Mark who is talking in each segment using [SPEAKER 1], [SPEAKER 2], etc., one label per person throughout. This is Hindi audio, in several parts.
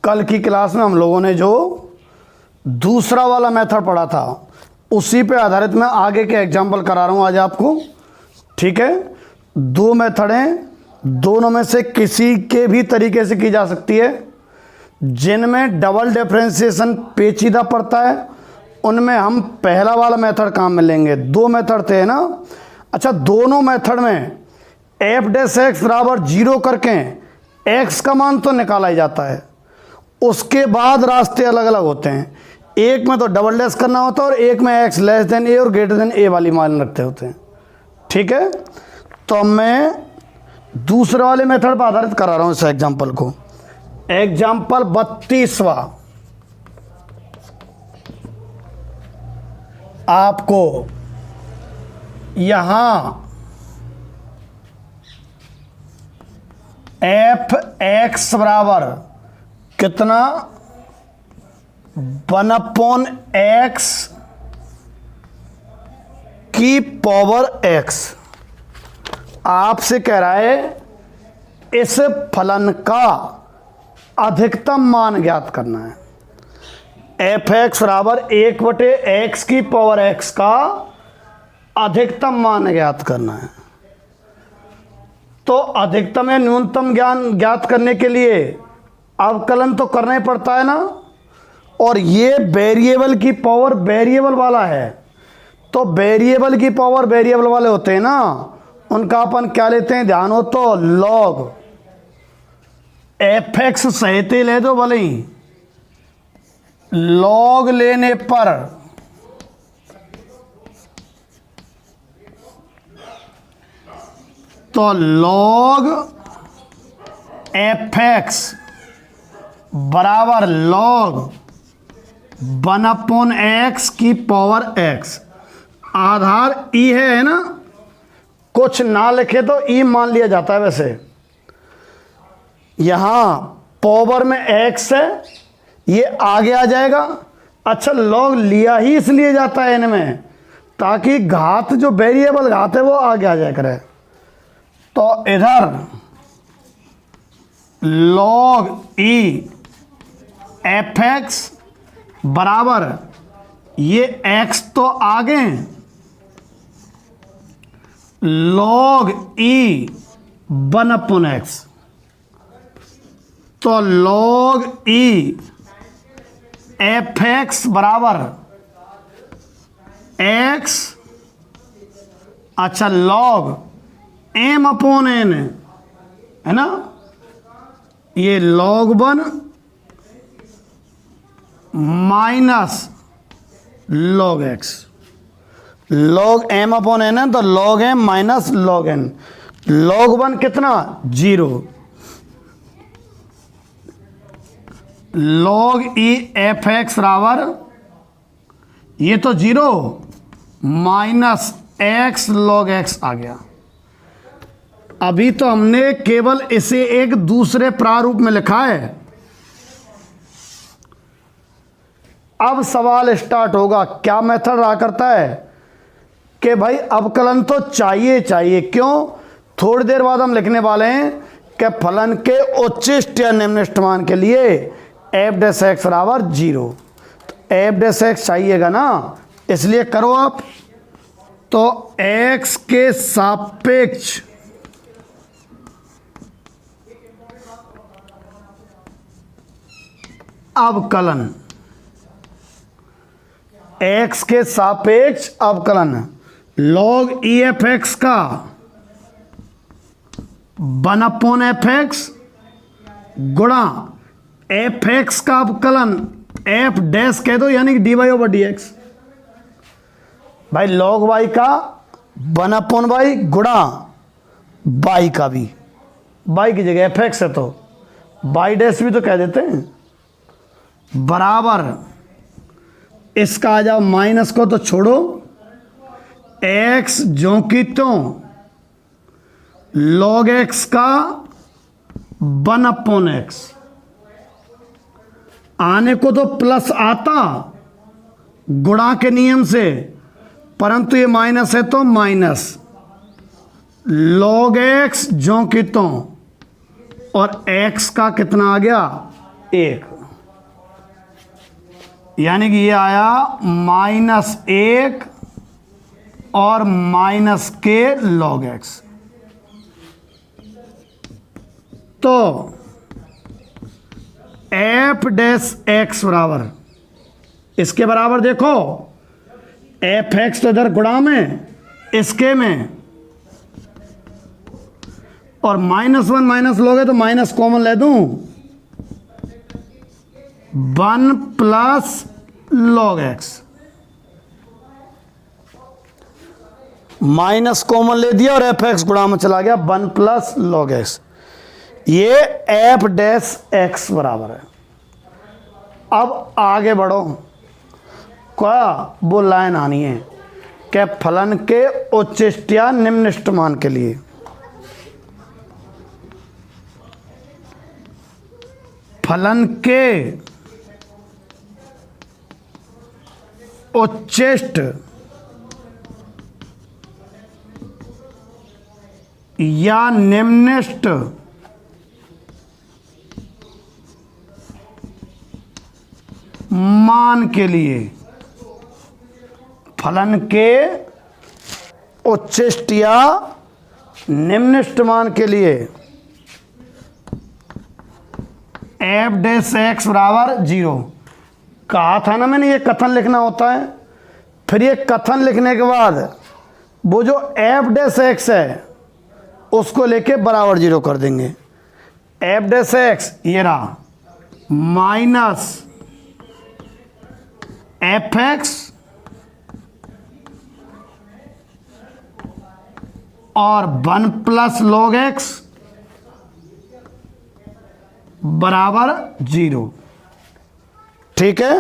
[SPEAKER 1] कल की क्लास में हम लोगों ने जो दूसरा वाला मेथड पढ़ा था उसी पे आधारित मैं आगे के एग्जाम्पल करा रहा हूँ आज आपको। ठीक है, दो मेथड हैं, दोनों में से किसी के भी तरीके से की जा सकती है। जिनमें डबल डिफरेंशिएशन पेचीदा पड़ता है उनमें हम पहला वाला मेथड काम में लेंगे। दो मेथड थे ना। अच्छा, दोनों मेथड में एफ डैश एक्स बराबर 0 करके एक्स का मान तो निकाला ही जाता है, उसके बाद रास्ते अलग अलग होते हैं। एक में तो डबल डैश करना होता है और एक में एक्स लेस देन ए और ग्रेटर देन ए वाली मान रखते होते हैं। ठीक है, तो मैं दूसरे वाले मेथड पर आधारित करा रहा हूँ इस एग्जाम्पल को। एग्जाम्पल 32वां आपको यहां एफ एक्स बराबर कितना 1/x की पावर x आपसे कह रहा है इस फलन का अधिकतम मान ज्ञात करना है। एफ एक्स बराबर 1/x की पावर x का अधिकतम मान ज्ञात करना है। तो अधिकतम या न्यूनतम ज्ञान ज्ञात करने के लिए अवकलन तो करना ही पड़ता है ना, और ये वेरिएबल की पावर वेरिएबल वाला है। तो वेरिएबल की पावर वेरिएबल वाले होते हैं ना, उनका अपन क्या लेते हैं, ध्यान हो तो लॉग एफ एक्स सहित ही ले दो भले ही, लॉग लेने पर तो लॉग एफ एक्स बराबर लॉग 1/x की पावर x। आधार ई है ना, कुछ ना लिखे तो ई मान लिया जाता है। वैसे यहां पावर में x है, ये आगे आ जाएगा। अच्छा, लॉग लिया ही इसलिए जाता है इनमें ताकि घात जो वेरिएबल घात है वो आगे आ जाया करे। तो इधर लॉग ई एफ एक्स बराबर ये x तो आगे, लॉग ई 1/x। तो लॉग ई एफ एक्स बराबर x, अच्छा लॉग m/n है ना, ये log 1 minus log x। log m/n है तो log m minus log n। log 1 कितना 0, log e एफ एक्स बराबर ये तो 0 माइनस x log x आ गया। अभी तो हमने केवल इसे एक दूसरे प्रारूप में लिखा है। अब सवाल स्टार्ट होगा, क्या मेथड रहा करता है कि भाई अवकलन तो चाहिए। क्यों? थोड़ी देर बाद हम लिखने वाले हैं कि फलन के उच्चिष्ट या निम्निष्ट मान के लिए एफ डैश एक्स बराबर 0। तो एफ डैश एक्स चाहिएगा ना, इसलिए करो आप। तो x के सापेक्ष अवकलन, x के सापेक्ष अवकलन log e एफ एक्स का 1/f गुणा एफ एक्स का अवकलन एफ डैश कह दो, यानी कि dy/dx। भाई log y का 1/y गुणा y का भी, y की जगह एफ एक्स है तो y डैश भी तो कह देते हैं, बराबर इसका आ जाओ माइनस को तो छोड़ो, x जो कि तो log x का 1/x, आने को तो प्लस आता गुणा के नियम से, परंतु ये माइनस है तो माइनस log x जो कि तो, और x का कितना आ गया 1, यानी कि ये आया -1 और -k log x। तो f डैश x बराबर, इसके बराबर देखो एफ एक्स तो इधर गुणा में इसके में, और -1 माइनस लोगे तो माइनस कॉमन ले दूं, 1 plus log x, minus common ले दिया और एफ एक्स गुणा में चला गया 1 प्लस log x। ये एफ डैश एक्स बराबर है। अब आगे बढ़ो, क्या वो लाइन आनी है कि फलन के उच्चिष्ट या निम्निष्ट मान के लिए फलन के उच्चिष्ट या निम्निष्ट मान के लिए, फलन के उच्चिष्ट या निम्निष्ट मान के लिए एफ डैश एक्स बराबर 0। कहा था ना मैंने, ये कथन लिखना होता है। फिर ये कथन लिखने के बाद वो जो एफ डैश एक्स है उसको लेके बराबर 0 कर देंगे। एफ डैश एक्स ये रहा माइनस एफ एक्स और 1 प्लस log x बराबर 0। ठीक है,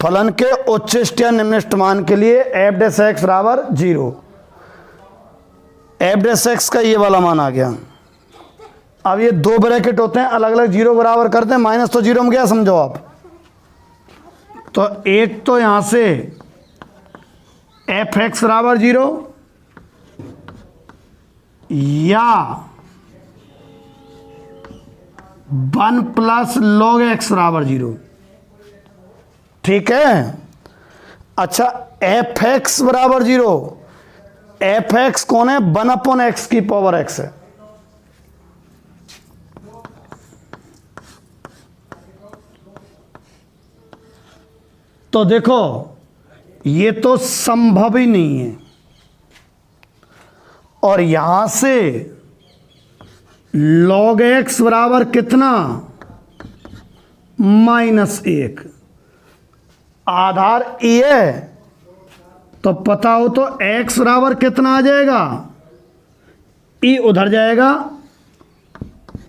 [SPEAKER 1] फलन के उच्चिष्ट या निम्निष्ट मान के लिए एफ डैश एक्स बराबर 0। एफ डैश एक्स का ये वाला मान आ गया। अब ये दो ब्रैकेट होते हैं, अलग अलग 0 बराबर करते हैं, माइनस तो 0 में गया, समझो आप। तो एक तो यहां से एफ एक्स बराबर 0 या 1 प्लस log x बराबर 0। ठीक है, अच्छा एफ एक्स बराबर 0, एफ एक्स कौन है? 1/x की पावर x है। तो देखो ये तो संभव ही नहीं है, और यहां से log x बराबर कितना? -1। आधार e है तो पता हो तो x बराबर कितना आ जाएगा? e उधर जाएगा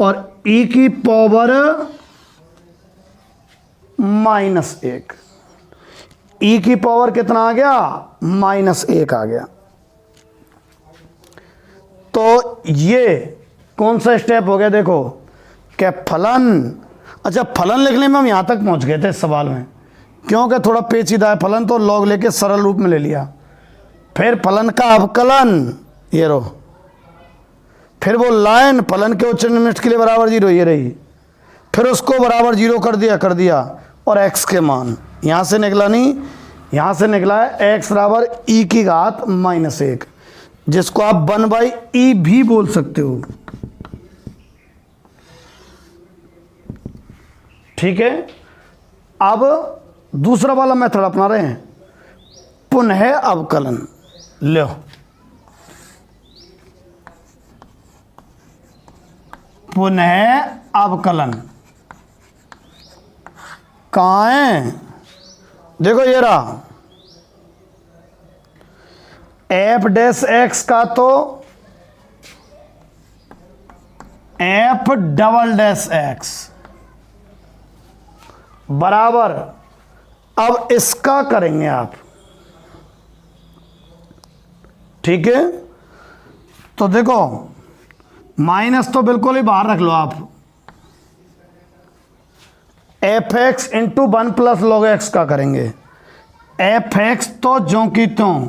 [SPEAKER 1] और e की पावर -1। e की पावर कितना आ गया? -1 आ गया। तो ये कौन सा स्टेप हो गया? देखो क्या फलन, अच्छा फलन लिखने में हम यहां तक पहुंच गए थे इस सवाल में, क्योंकि थोड़ा पेचीदा है फलन, तो लॉग लेके सरल रूप में ले लिया। फिर फलन का अवकलन, ये रो, फिर वो लाइन फलन के उच्च निम्निष्ट के लिए बराबर 0 ये रही, फिर उसको बराबर 0 कर दिया और x के मान यहां से निकला नहीं, यहां से निकला है x बराबर e की घात -1, जिसको आप 1/e भी बोल सकते हो। ठीक है, अब दूसरा वाला मेथड अपना रहे हैं, पुनः अवकलन। लो पुनः अवकलन कहाँ है? देखो ये रहा एफ डैश एक्स का तो एफ डबल डैश एक्स बराबर, अब इसका करेंगे आप। ठीक है, तो देखो माइनस तो बिल्कुल ही बाहर रख लो आप, F x into 1 plus log x का करेंगे। एफ एक्स तो ज्यों की त्यों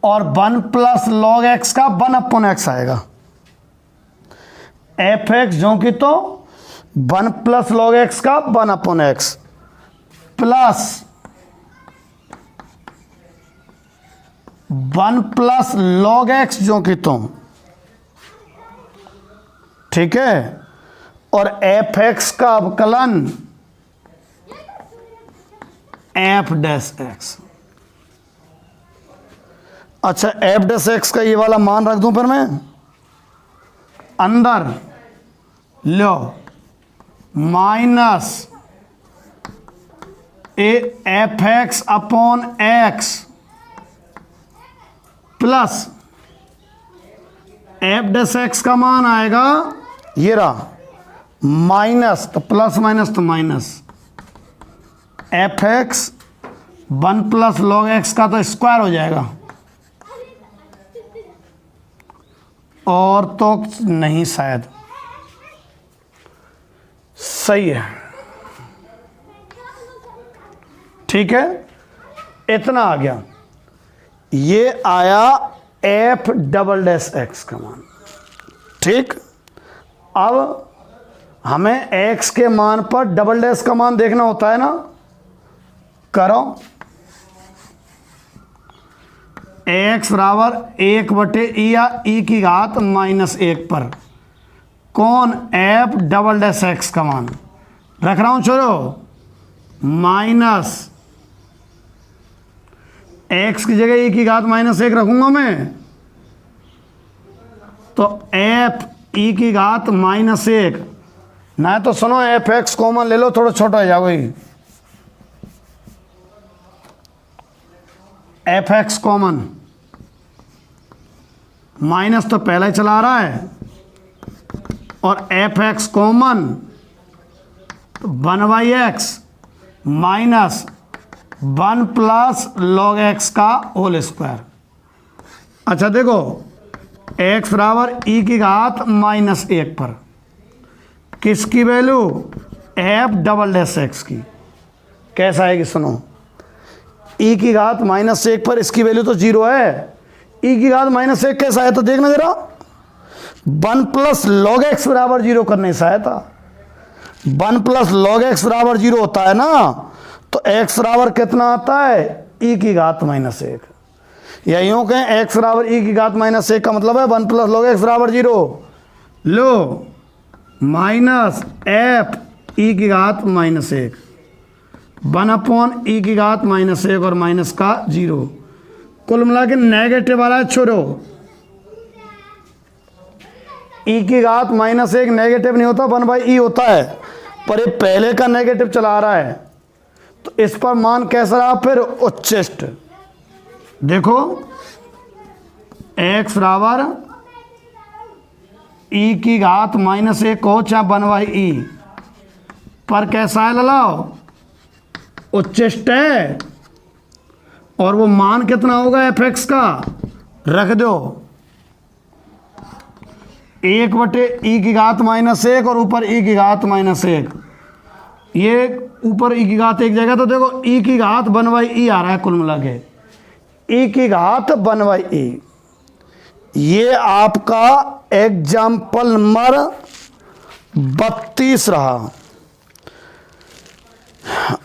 [SPEAKER 1] और 1 प्लस log x का 1/x आएगा। एफ एक्स जो कि तो 1 प्लस लॉग एक्स का 1 upon X plus 1 plus log x जो कि तुम, ठीक है, और एफ एक्स का अवकलन एफ डैश एक्स। अच्छा, एफ डैश एक्स का ये वाला मान रख दूं फिर मैं अंदर, लो minus F X upon X plus F dash X का मान आएगा ये रहा, माइनस, तो प्लस माइनस तो minus F X 1 plus log X का तो स्क्वायर हो जाएगा, और तो नहीं शायद, सही है, ठीक है, इतना आ गया। ये आया एफ डबल डैश एक्स का मान, ठीक। अब हमें एक्स के मान पर डबल डैश का मान देखना होता है ना, करो एक्स बराबर 1/e या e की घात -1 पर कौन एफ डबल डैश एक्स का मान रख रहा हूं, छोड़ो, माइनस एक्स की जगह e की घात -1 रखूंगा मैं, तो एफ e की घात -1 ना, तो सुनो एफ एक्स कॉमन ले लो, थोड़ा छोटा हो जाओ, एफ एक्स कॉमन, माइनस तो पहले ही चला रहा है, और F x common 1/x minus 1 plus log X का होल स्क्वायर। अच्छा देखो, x बराबर e की घात -1 पर किसकी value, F double dash x की, कैसा आएगी सुनो, e की घात -1 पर इसकी वैल्यू तो 0 है, e की घात -1 कैसा है तो देखना जरा, 1 प्लस लॉग एक्स बराबर 0 करने से आया था, 1 प्लस लॉग एक्स बराबर 0 होता है ना, तो x बराबर कितना आता है, e की घात -1, या यूं कहें x बराबर e की घात -1 का मतलब है 1 प्लस लॉग एक्स बराबर 0, लो माइनस एफ e की घात -1 1 अपॉन e की घात -1 और माइनस का 0, कुल मिला के नेगेटिव वाला है, छोड़ो, e की घात -1 नेगेटिव नहीं होता, 1/e होता है, पर ये पहले का नेगेटिव चला रहा है, तो इस पर मान कैसा रहा फिर, उच्चिष्ट। देखो x बराबर e की घात -1 हो चाहे 1/e पर कैसा है ललाओ, उच्चिष्ट है, और वो मान कितना होगा एफ एक्स का, रख दो 1/e की घात -1 और ऊपर e की घात -1, ये ऊपर e की घात एक जगह, तो देखो e की घात 1/e आ रहा है, कुल मिला के e की घात 1/e। ये आपका एग्जाम्पल नंबर 32 रहा,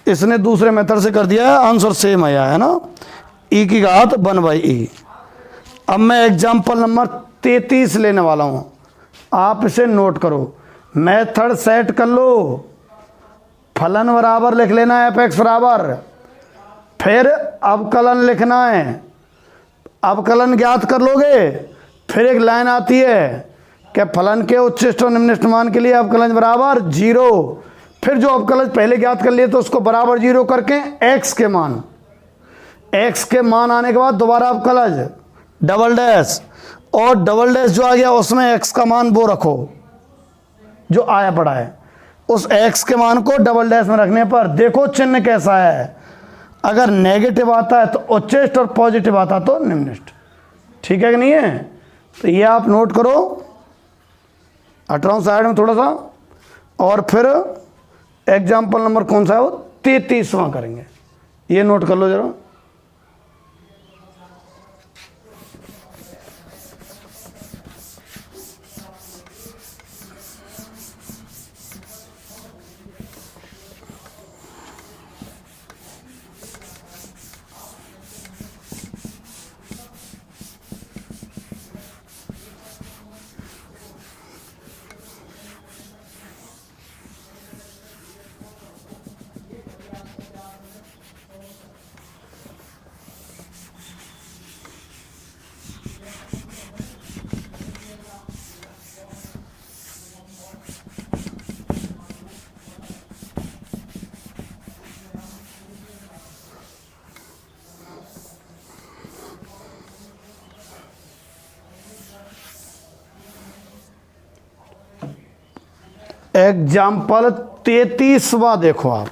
[SPEAKER 1] इसने दूसरे मेथड से कर दिया है, आंसर सेम आया है ना, e की घात 1/e। अब मैं एग्जाम्पल नंबर 33 लेने वाला हूं, आप इसे नोट करो, मेथड सेट कर लो, फलन बराबर लिख लेना है एफ एक्स बराबर, फिर अवकलन लिखना है, अवकलन ज्ञात कर लोगे, फिर एक लाइन आती है कि फलन के उच्चिष्ट और निम्निष्ट मान के लिए अवकलन बराबर 0, फिर जो अवकलन पहले ज्ञात कर लिए तो उसको बराबर 0 करके x के मान आने के बाद दोबारा अवकलन डबल डैश, और डबल डैश जो आ गया उसमें x का मान वो रखो जो आया पड़ा है, उस x के मान को डबल डैश में रखने पर देखो चिन्ह कैसा है, अगर नेगेटिव आता है तो उच्चिष्ट और पॉजिटिव आता तो निम्निष्ट, ठीक है कि नहीं है, तो ये आप नोट करो, हट रहा हूँ साइड में थोड़ा सा, और फिर एग्जाम्पल नंबर कौन सा है वो 33वां करेंगे, ये नोट कर लो जरा। एग्जाम्पल 33वां देखो आप।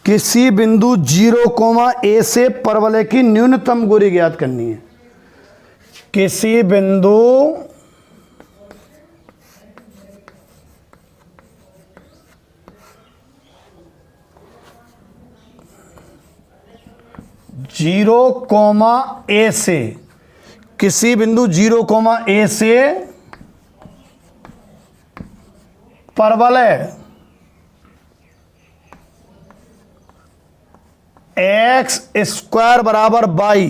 [SPEAKER 1] किसी बिंदु 0, से परवलय की न्यूनतम दूरी ज्ञात करनी है। किसी बिंदु 0, से, किसी बिंदु 0, से परवलय एक्स स्क्वायर बराबर बाई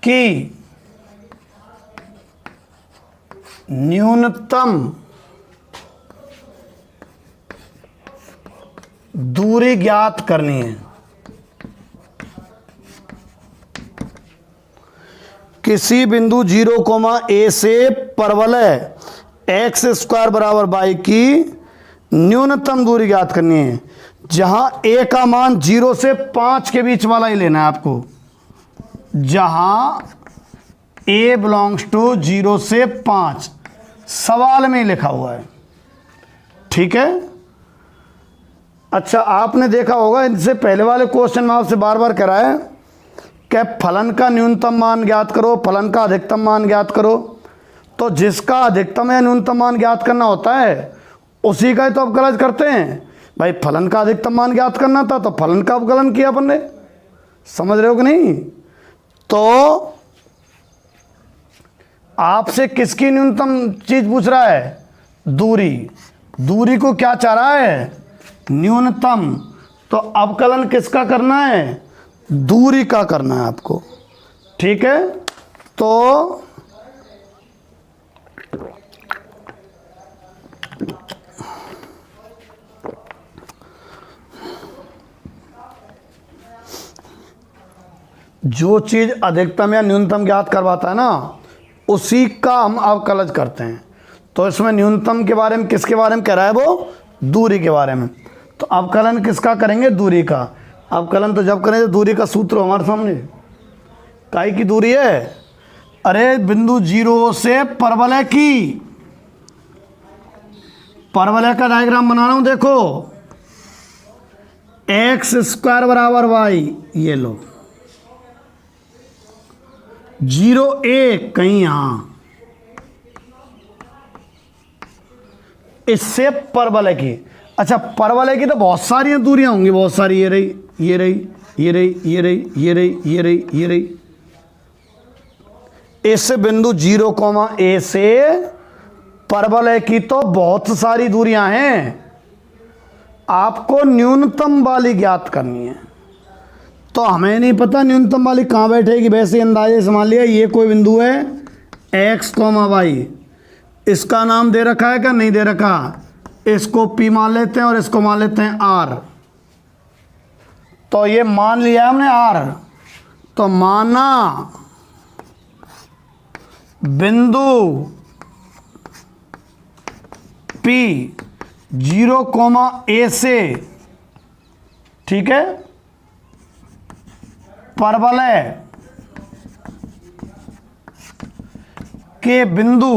[SPEAKER 1] की न्यूनतम दूरी ज्ञात करनी है। किसी बिंदु 0, से परवलय एक्स स्क्वायर बराबर बाई की न्यूनतम दूरी ज्ञात करनी है, जहां ए का मान 0 से 5 के बीच वाला ही लेना है आपको। जहां ए बिलोंग्स टू 0 से 5 सवाल में ही लिखा हुआ है, ठीक है। अच्छा, आपने देखा होगा इनसे पहले वाले क्वेश्चन में आपसे बार बार कह रहा है कि फलन का न्यूनतम मान ज्ञात करो, फलन का अधिकतम मान ज्ञात करो। तो जिसका अधिकतम या न्यूनतम मान ज्ञात करना होता है उसी का ही तो अवकलन करते हैं। भाई फलन का अधिकतम मान ज्ञात करना था तो फलन का अवकलन किया अपन ने, समझ रहे हो कि नहीं। तो आपसे किसकी न्यूनतम चीज पूछ रहा है? दूरी। दूरी को क्या चाह रहा है? न्यूनतम। तो अवकलन किसका करना है? दूरी का करना है आपको, ठीक है। तो जो चीज अधिकतम या न्यूनतम ज्ञात करवाता है ना, उसी का हम अवकलज करते हैं। तो इसमें न्यूनतम के बारे में किसके बारे में कह रहा है? वो दूरी के बारे में। तो अवकलन किसका करेंगे? दूरी का। अवकलन तो जब करें तो दूरी का सूत्र हमारे सामने काई की दूरी है? अरे बिंदु 0 से परवलय की, परवलय का डायग्राम बना रहा हूं, देखो। एक्स स्क्वायर बराबर वाई, ये लो 0 1 कहीं यहां, इससे परवलय की। अच्छा, परवलय की तो बहुत सारी दूरियां होंगी, बहुत सारी। ये रही, ये रही, ये रही, ये रही, ये रही, ये रही, ये रही। इस बिंदु 0, से परवलय की तो बहुत सारी दूरियां हैं, आपको न्यूनतम वाली ज्ञात करनी है। तो हमें नहीं पता न्यूनतम वाली कहाँ बैठेगी, वैसे अंदाजे से मान लिया ये कोई बिंदु है x, y, इसका नाम दे रखा है क्या? नहीं दे रखा। इसको P मान लेते हैं और इसको मान लेते हैं R। तो ये मान लिया हमने R। तो माना बिंदु P 0, से, ठीक है, परवलय के बिंदु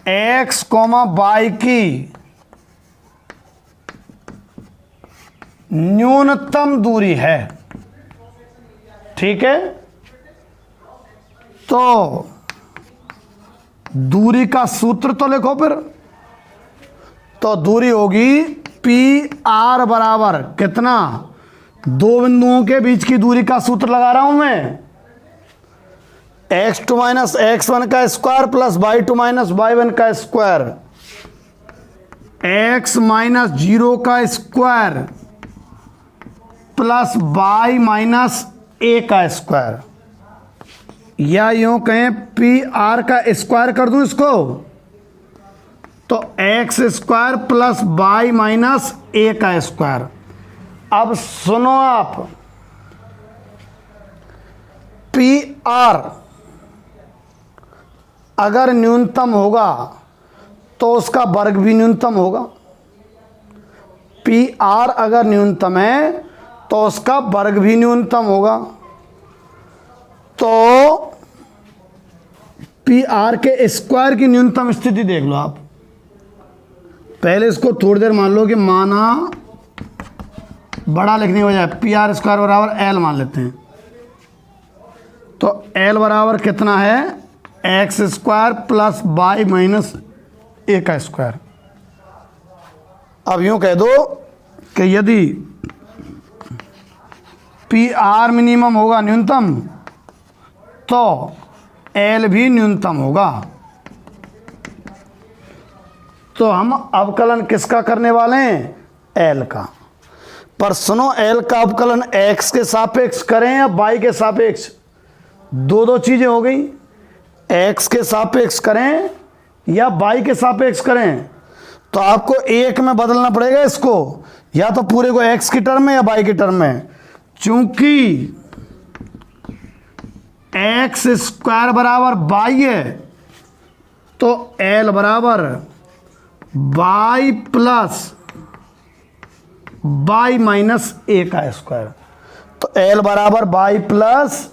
[SPEAKER 1] x, y की न्यूनतम दूरी है, ठीक है। तो दूरी का सूत्र तो लिखो फिर। तो दूरी होगी पी आर बराबर कितना? दो बिंदुओं के बीच की दूरी का सूत्र लगा रहा हूं मैं, x2 माइनस x1 का square plus y2 minus y1 का स्क्वायर, x माइनस 0 का square plus y minus a का स्क्वायर, या यूं कहें पी आर का स्क्वायर कर दूं इसको, तो X square plus Y minus A का स्क्वायर। अब सुनो आप, पी आर अगर न्यूनतम होगा तो उसका वर्ग भी न्यूनतम होगा। पी आर अगर न्यूनतम है तो उसका वर्ग भी न्यूनतम होगा। तो पी आर के स्क्वायर की न्यूनतम स्थिति देख लो आप। पहले इसको थोड़ी देर मान लो कि माना बड़ा लिखने की बजाय पी आर स्क्वायर बराबर एल मान लेते हैं। तो एल बराबर कितना है, X square plus Y minus A का स्क्वायर। अब यूं कह दो कि यदि पी आर मिनिमम होगा न्यूनतम तो एल भी न्यूनतम होगा। तो हम अवकलन किसका करने वाले हैं, एल का। पर सुनो, एल का अवकलन एक्स के सापेक्ष करें या वाई के सापेक्ष, दो चीजें हो गई। एक्स के सापेक्ष करें या वाई के सापेक्ष करें, तो आपको एक में बदलना पड़ेगा इसको, या तो पूरे को एक्स की टर्म में या वाई की टर्म में। चूंकि एक्स स्क्वायर बराबर वाई है तो एल बराबर Y plus Y minus A का स्क्वायर। तो एल बराबर Y plus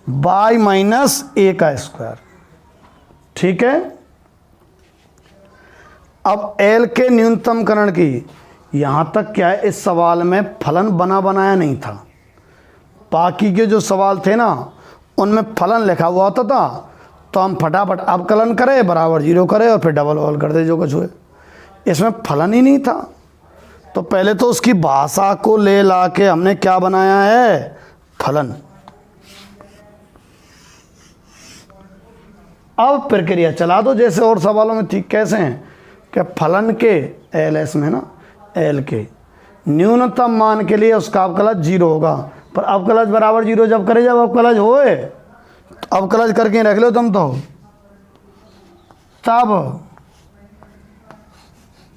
[SPEAKER 1] Y minus A का स्क्वायर। ठीक है। अब एल के न्यूनतमकरण की, यहां तक क्या है, इस सवाल में फलन बना बनाया नहीं था। बाकी के जो सवाल थे ना उनमें फलन लिखा हुआ होता था, तो हम फटाफट अवकलन करें बराबर 0 करें और फिर डबल ओवल कर दे जो कुछ हुए। इसमें फलन ही नहीं था, तो पहले तो उसकी भाषा को ले ला के हमने क्या बनाया है, फलन। अब प्रक्रिया चला दो जैसे और सवालों में थी। कैसे हैं कि फलन के एल एस में ना, एल के न्यूनतम मान के लिए उसका अवकलज 0 होगा। पर अवकलज बराबर 0 जब करे, जब अवकलज होए, तो अवकलज करके रख लो तुम। तो तब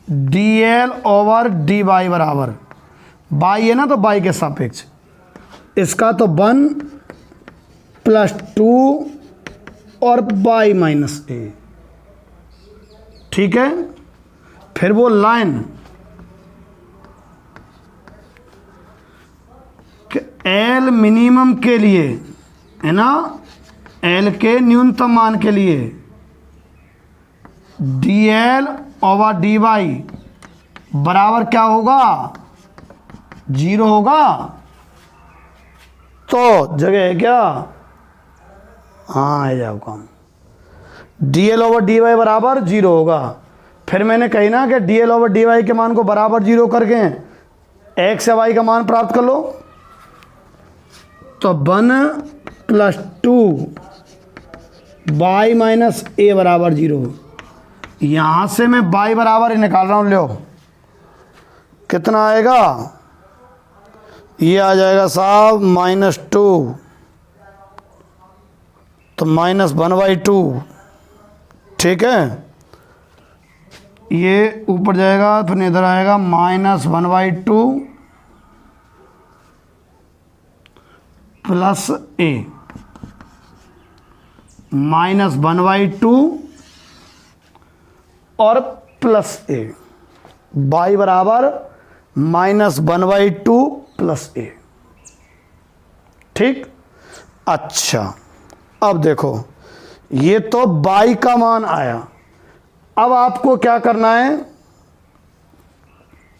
[SPEAKER 1] D L over D Y बराबर, वाई है ना तो वाई के सापेक्ष, इसका तो 1 प्लस 2 और वाई माइनस ए। ठीक है। फिर वो लाइन कि एल मिनिमम के लिए है ना, एल के न्यूनतम मान के लिए D L over D Y बराबर क्या होगा, 0 होगा। तो जगह है क्या, हाँ है जाओ काम, D L over D Y बराबर 0 होगा। फिर मैंने कही ना कि D L over D Y के मान को बराबर 0 करके एक्स या वाई का मान प्राप्त कर लो। तो 1 प्लस 2 वाई माइनस ए बराबर 0। यहां से मैं वाई बराबर ही निकाल रहा हूं, लो कितना आएगा, ये आ जाएगा साहब -2, तो -1/2। ठीक है। ये ऊपर जाएगा फिर इधर आएगा -1/2 प्लस ए, -1/2 और प्लस ए, वाई बराबर -1/2 प्लस ए। ठीक। अच्छा, अब देखो ये तो वाई का मान आया। अब आपको क्या करना है,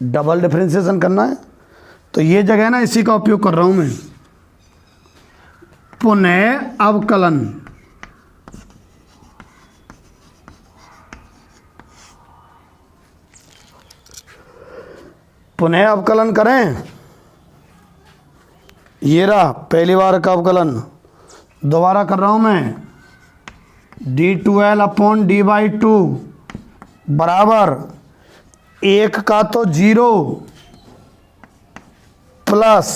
[SPEAKER 1] डबल डिफरेंशिएशन करना है। तो ये जगह ना इसी का उपयोग कर रहा हूं मैं, पुनः अवकलन। पुनः अवकलन करें, ये रहा पहली बार का अवकलन। दोबारा कर रहा हूं मैं, d12 अपॉन d/2 बराबर 1 का तो 0 प्लस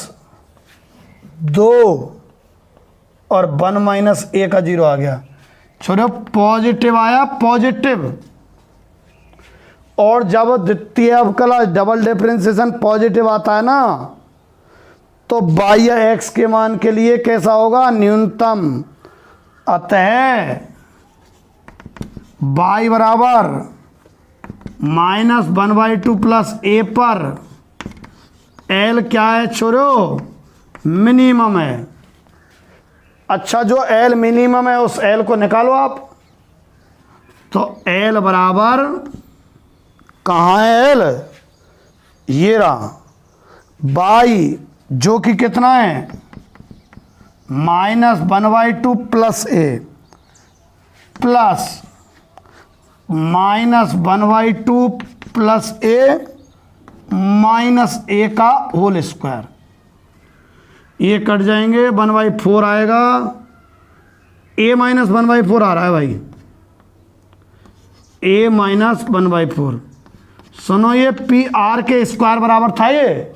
[SPEAKER 1] 2 और 1 माइनस ए का 0 आ गया। छोड़ो, पॉजिटिव आया, पॉजिटिव। और जब द्वितीय अवकलन डबल डिफरेंशिएशन पॉजिटिव आता है ना, तो y या x के मान के लिए कैसा होगा, न्यूनतम। अतः y बराबर -1/2 प्लस ए पर एल क्या है छोरो, मिनिमम है। अच्छा, जो एल मिनिमम है उस एल को निकालो आप। तो एल बराबर कहाँ है एल, ये रहा, बाई जो कि कितना है -1/2 plus A plus -1/2 plus A minus A का होल स्क्वायर। ये कट जाएंगे, 1/4 आएगा, a माइनस 1/4 आ रहा है भाई, a माइनस 1/4। सुनो, ये पी आर के स्क्वायर बराबर था ये,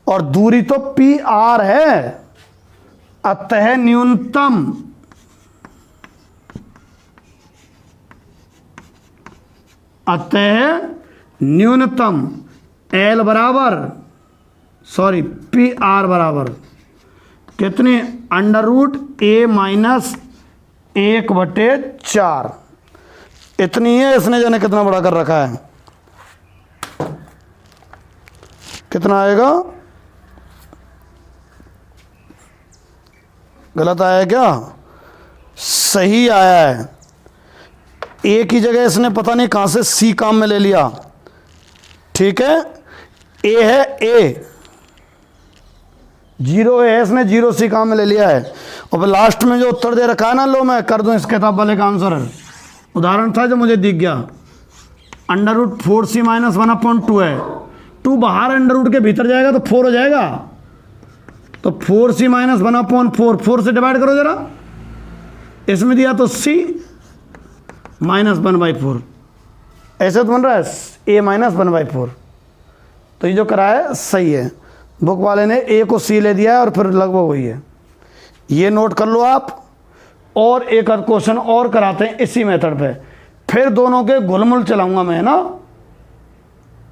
[SPEAKER 1] और दूरी तो पी आर है, अतः न्यूनतम एल बराबर पी आर बराबर कितनी, √a-1/4 इतनी है। इसने जाने कितना बड़ा कर रखा है, कितना आएगा, गलत आया क्या, सही आया है। ए की जगह इसने पता नहीं कहां से सी काम में ले लिया, ठीक है। ए है, ए 0 है, इसने 0 सी काम में ले लिया है। और फिर लास्ट में जो उत्तर दे रखा है ना, लो मैं कर दूं इस किताब वाले का आंसर है। उदाहरण था जो मुझे दिख गया, √4c - 1/2 है, 2 बाहर अंडर के भीतर जाएगा तो 4 हो जाएगा, तो 4c - 1/4, 4 से डिवाइड करो जरा, इसमें दिया तो c -1/4, ऐसे तो बन रहा है a -1/4। तो ये जो करा है सही है, बुक वाले ने a को c ले दिया है और फिर लगभग वही है। ये नोट कर लो आप। और एक आध क्वेश्चन और कराते हैं इसी मेथड पे, फिर दोनों के घुलमुल चलाऊंगा मैं ना।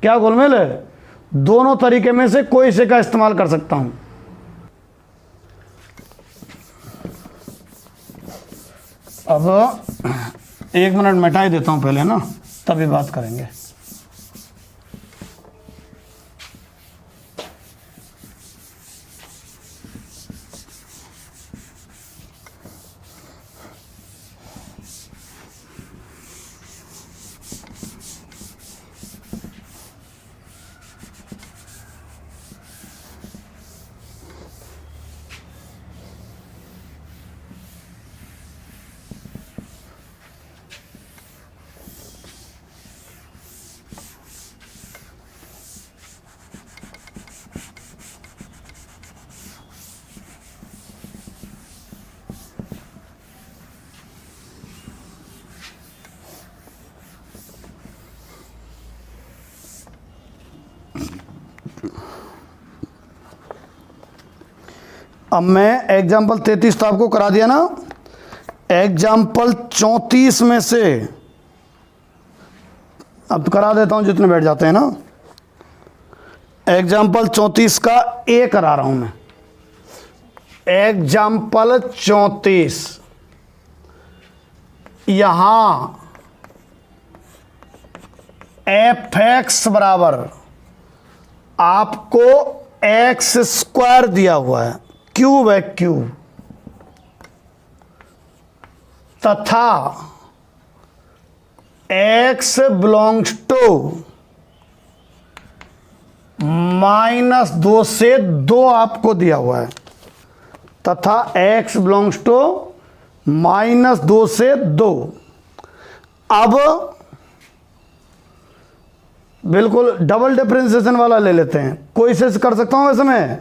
[SPEAKER 1] क्या घुलमिल है, दोनों तरीके में से कोई से का इस्तेमाल कर सकता हूं। अब 1 मिनट मिटा ही देता हूं पहले ना, तभी बात करेंगे। अब मैं एग्जाम्पल 33 तो आपको करा दिया ना, एग्जाम्पल 34 में से अब करा देता हूं जितने बैठ जाते हैं ना। एग्जाम्पल 34 का ए करा रहा हूं मैं। एग्जाम्पल 34, यहां f(x) बराबर आपको x² दिया हुआ है, क्यूब है क्यूब, तथा x बिलोंग्स टू -2 से 2 आपको दिया हुआ है, तथा x बिलोंग्स टू -2 से 2। अब बिल्कुल डबल डिफरेंशिएशन वाला ले लेते हैं, कोई से कर सकता हूं वैसे मैं।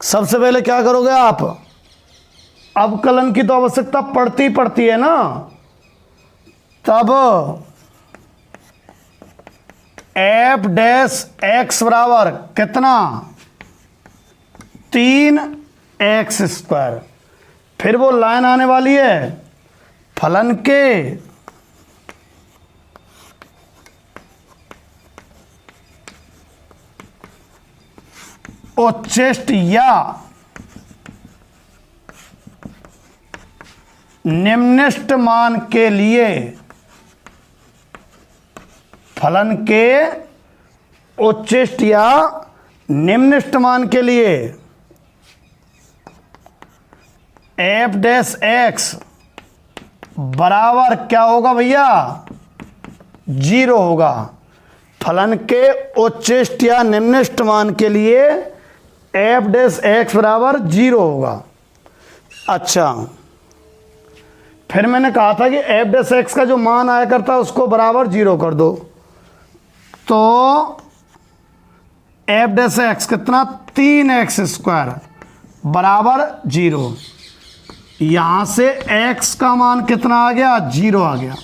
[SPEAKER 1] सबसे पहले क्या करोगे आप, अवकलन की तो आवश्यकता पड़ती है ना, तब f' बराबर कितना, 3x²। फिर वो लाइन आने वाली है फलन के उच्चिष्ट या निम्निष्ट मान के लिए फलन के उच्चिष्ट या निम्निष्ट मान के लिए एफ डैश एक्स बराबर क्या होगा भैया, 0 होगा। फलन के उच्चिष्ट या निम्निष्ट मान के लिए एफ डैश एक्स बराबर 0 होगा। अच्छा, फिर मैंने कहा था कि एफ डैश एक्स का जो मान आया करता है उसको बराबर 0 कर दो, तो एफ डैश एक्स कितना, 3x² बराबर 0। यहां से x का मान कितना आ गया, 0 आ गया।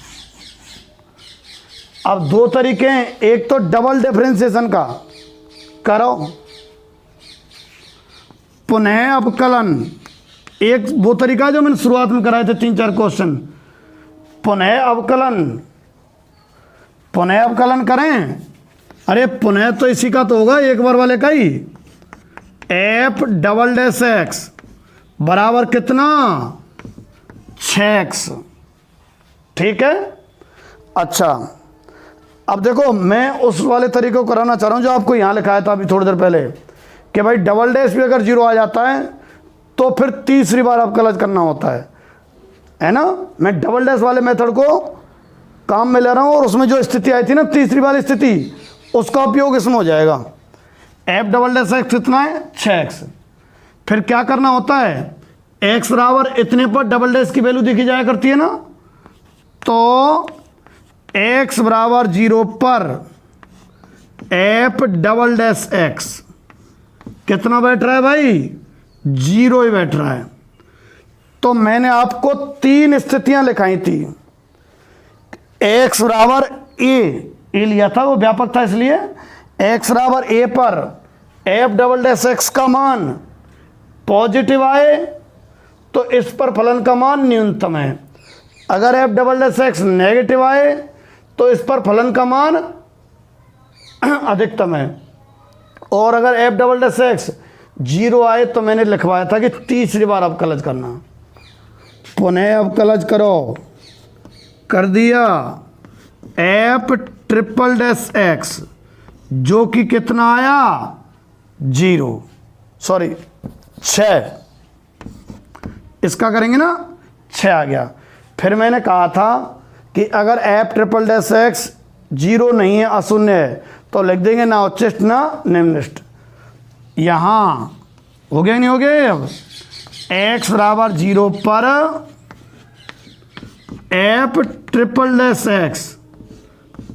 [SPEAKER 1] अब दो तरीके हैं, एक तो डबल डिफरेंशिएशन का करो, पुनः अवकलन, एक वो तरीका जो मैंने शुरुआत में कराए थे 3-4 क्वेश्चन, पुनः अवकलन करें। अरे पुनः तो इसी का तो होगा, एक बार वाले का ही। एफ डबल डैश एक्स बराबर कितना, 6x, ठीक है। अच्छा, अब देखो मैं उस वाले तरीके को कराना चाह रहा हूँ जो आपको यहाँ लिखाया था अभी थोड़ी देर पहले, कि भाई डबल डैश भी अगर 0 आ जाता है तो फिर तीसरी बार अवकलन करना होता है ना। मैं डबल डैश वाले मेथड को काम में ले रहा हूँ और उसमें जो स्थिति आई थी ना, तीसरी वाली स्थिति, उसका उपयोग इसमें हो जाएगा। एफ डबल डैश एक्स कितना है, 6x। फिर क्या करना होता है, x बराबर इतने पर डबल डैश की वैल्यू देखी जाया करती है ना, तो x बराबर 0 पर एफ डबल डैश एक्स कितना बैठ रहा है भाई, 0 ही बैठ रहा है। तो मैंने आपको 3 स्थितियां लिखाई थी। x बराबर ए लिया था, वो व्यापक था इसलिए। x बराबर a पर एफ डबल डैश एक्स का मान पॉजिटिव आए तो इस पर फलन का मान न्यूनतम है। अगर F double dash x negative आए तो इस पर फलन का मान अधिकतम है। और अगर एफ डबल डैश एक्स 0 आए तो मैंने लिखवाया था कि तीसरी बार अवकलज करना। पुनः अवकलज करो, कर दिया। एफ ट्रिपल डैश एक्स जो कि कितना आया, 0, सॉरी 6, इसका करेंगे ना, 6 आ गया। फिर मैंने कहा था कि अगर एफ ट्रिपल डैश एक्स 0 नहीं है, अशून्य है, तो लिख देंगे ना उच्चिष्ट ना निम्निष्ट। यहाँ हो गया नहीं हो गया। अब x बराबर 0 पर F triple dash X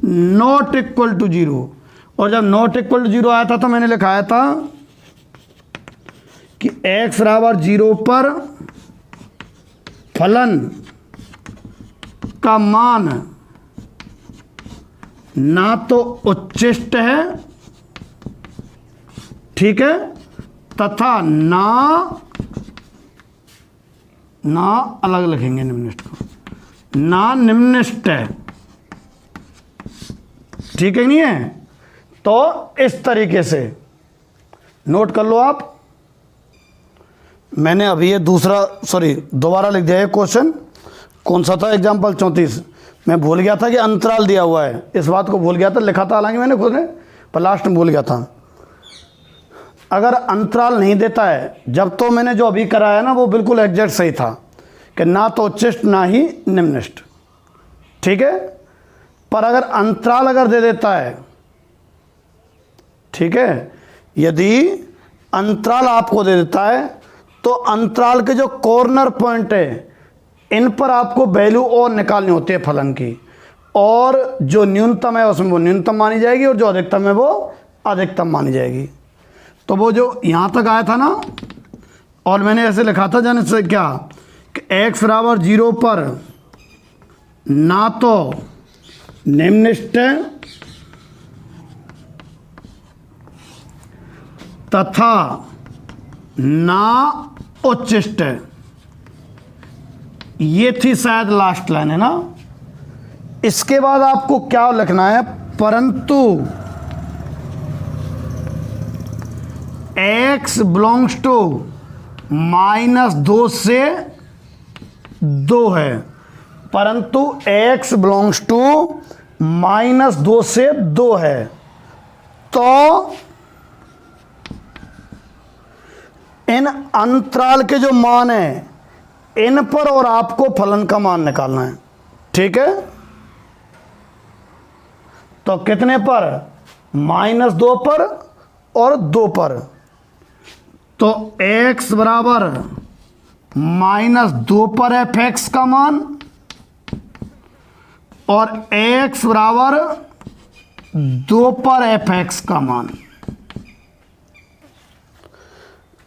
[SPEAKER 1] not equal to 0, और जब नॉट इक्वल टू 0 आया था तो मैंने लिखाया था कि x बराबर 0 पर फलन का मान ना तो उच्चिष्ट है, ठीक है, तथा ना अलग लिखेंगे निम्निष्ट को, ना निम्निष्ट है, ठीक है नहीं है। तो इस तरीके से नोट कर लो आप। मैंने अभी ये दोबारा लिख दिया है क्वेश्चन। कौन सा था, एग्जाम्पल 34। मैं भूल गया था कि अंतराल दिया हुआ है, इस बात को भूल गया था, लिखा था हालांकि मैंने खुद ने, पर लास्ट में भूल गया था। अगर अंतराल नहीं देता है, जब तो मैंने जो अभी कराया ना वो बिल्कुल एग्जैक्ट सही था कि ना तो उच्चिष्ट ना ही निम्निष्ट, ठीक है। पर अगर अंतराल अगर दे देता है, ठीक है, यदि अंतराल आपको दे देता है तो अंतराल के जो कॉर्नर पॉइंट है इन पर आपको वैल्यू और निकालनी होती है फलन की, और जो न्यूनतम है उसमें वो न्यूनतम मानी जाएगी और जो अधिकतम है वो अधिकतम मानी जाएगी। तो वो जो यहाँ तक आया था ना, और मैंने ऐसे लिखा था जाने से क्या कि x बराबर 0 पर ना तो निम्निष्ट है तथा ना उच्चिष्ट है। ये थी शायद लास्ट लाइन, है ना। इसके बाद आपको क्या लिखना है, परंतु x बिलोंग्स टू -2 से 2 है, परंतु x बिलोंग्स टू -2 से 2 है, तो इन अंतराल के जो मान है इन पर और आपको फलन का मान निकालना है। ठीक है, तो कितने पर? -2 पर और 2 पर। तो x बराबर -2 पर f(x) का मान और x बराबर 2 पर f(x) का मान।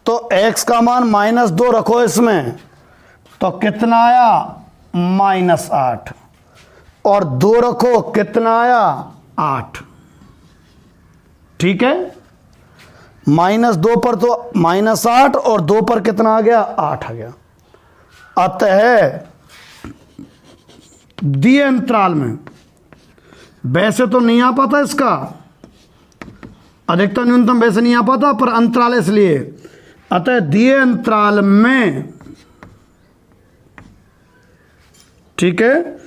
[SPEAKER 1] तो x का मान -2 रखो इसमें, तो कितना आया? -8। और 2 रखो, कितना आया? 8। ठीक है, -2 पर तो -8 और 2 पर कितना आ गया? 8 आ गया। अतः दिए अंतराल में, वैसे तो नहीं आ पाता इसका, अधिकतम न्यूनतम वैसे नहीं आ पाता, पर अंतराल इसलिए, अतः दिए अंतराल में, ठीक है,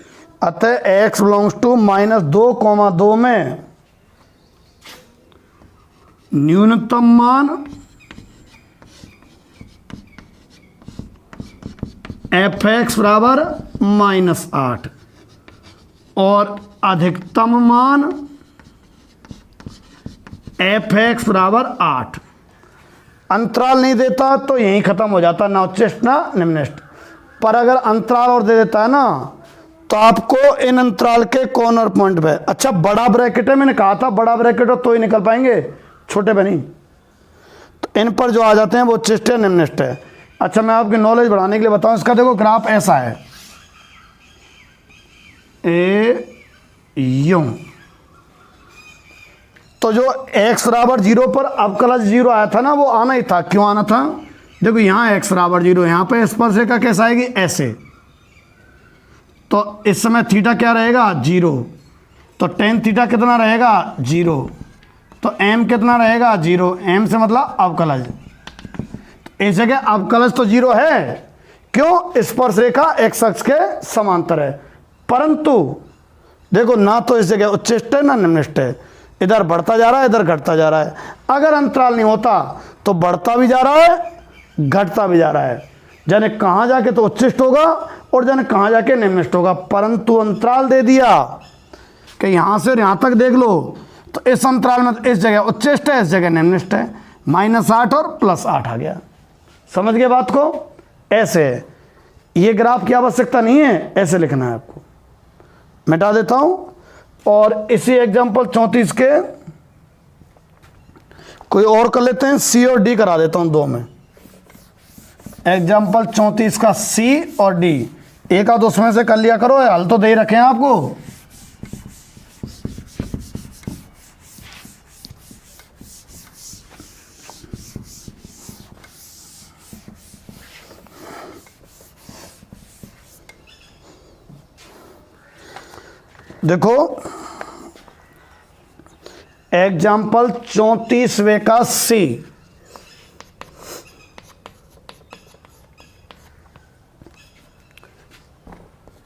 [SPEAKER 1] अतः x बिलोंग्स टू -2, 2 में न्यूनतम मान f(x) बराबर -8 और अधिकतम मान f(x) बराबर 8। अंतराल नहीं देता तो यहीं खत्म हो जाता, ना उच्चिष्ट ना निम्निष्ट। पर अगर अंतराल और दे देता है ना, तो आपको इन अंतराल के कॉर्नर पॉइंट पे, अच्छा बड़ा ब्रैकेट है, मैंने कहा था बड़ा ब्रैकेट हो तो ही निकल पाएंगे, छोटे पे नहीं। तो इन पर जो आ जाते हैं वो उच्चिष्ट है निम्निष्ट है। अच्छा मैं आपकी नॉलेज बढ़ाने के लिए बताऊं, इसका देखो ग्राफ ऐसा है, यूं। तो जो x बराबर 0 पर अवकलज 0 आया था ना, वो आना ही था। क्यों आना था? देखो यहाँ x बराबर 0, यहाँ पे स्पर्शरेखा कैसा आएगी? ऐसे। तो इस समय थीटा क्या रहेगा? 0। तो tan थीटा कितना रहेगा? 0। तो m कितना रहेगा? 0। m से मतलब अवकलज। इस जगह अवकलज तो 0 है, क्यों? स्पर्शरेखा x अक्ष के समांतर है। परंतु देखो ना तो इस जगह उच्चिष्ट है ना निम्निष्ट है, इधर बढ़ता जा रहा है, इधर घटता जा रहा है। अगर अंतराल नहीं होता तो बढ़ता भी जा रहा है, घटता भी जा रहा है। जाने कहाँ जाके तो उच्चिष्ट होगा और जाने कहाँ जाके निम्निष्ट होगा। परंतु अंतराल दे दिया कि यहाँ से यहाँ तक देख लो, तो इस अंतराल में इस जगह उच्चिष्ट है, इस जगह निम्निष्ट है। -8 और +8 आ गया। समझ गए बात को? ऐसे ये ग्राफ की आवश्यकता नहीं है, ऐसे लिखना है आपको। मिटा देता हूँ और इसी एग्जाम्पल 34 के कोई और कर लेते हैं, सी और डी करा देता हूं 2 में। एग्जाम्पल 34 का सी और डी, एक आध उसमें से कर लिया करो, हल तो दे ही रखे हैं आपको। देखो एग्जाम्पल 34वें का सी,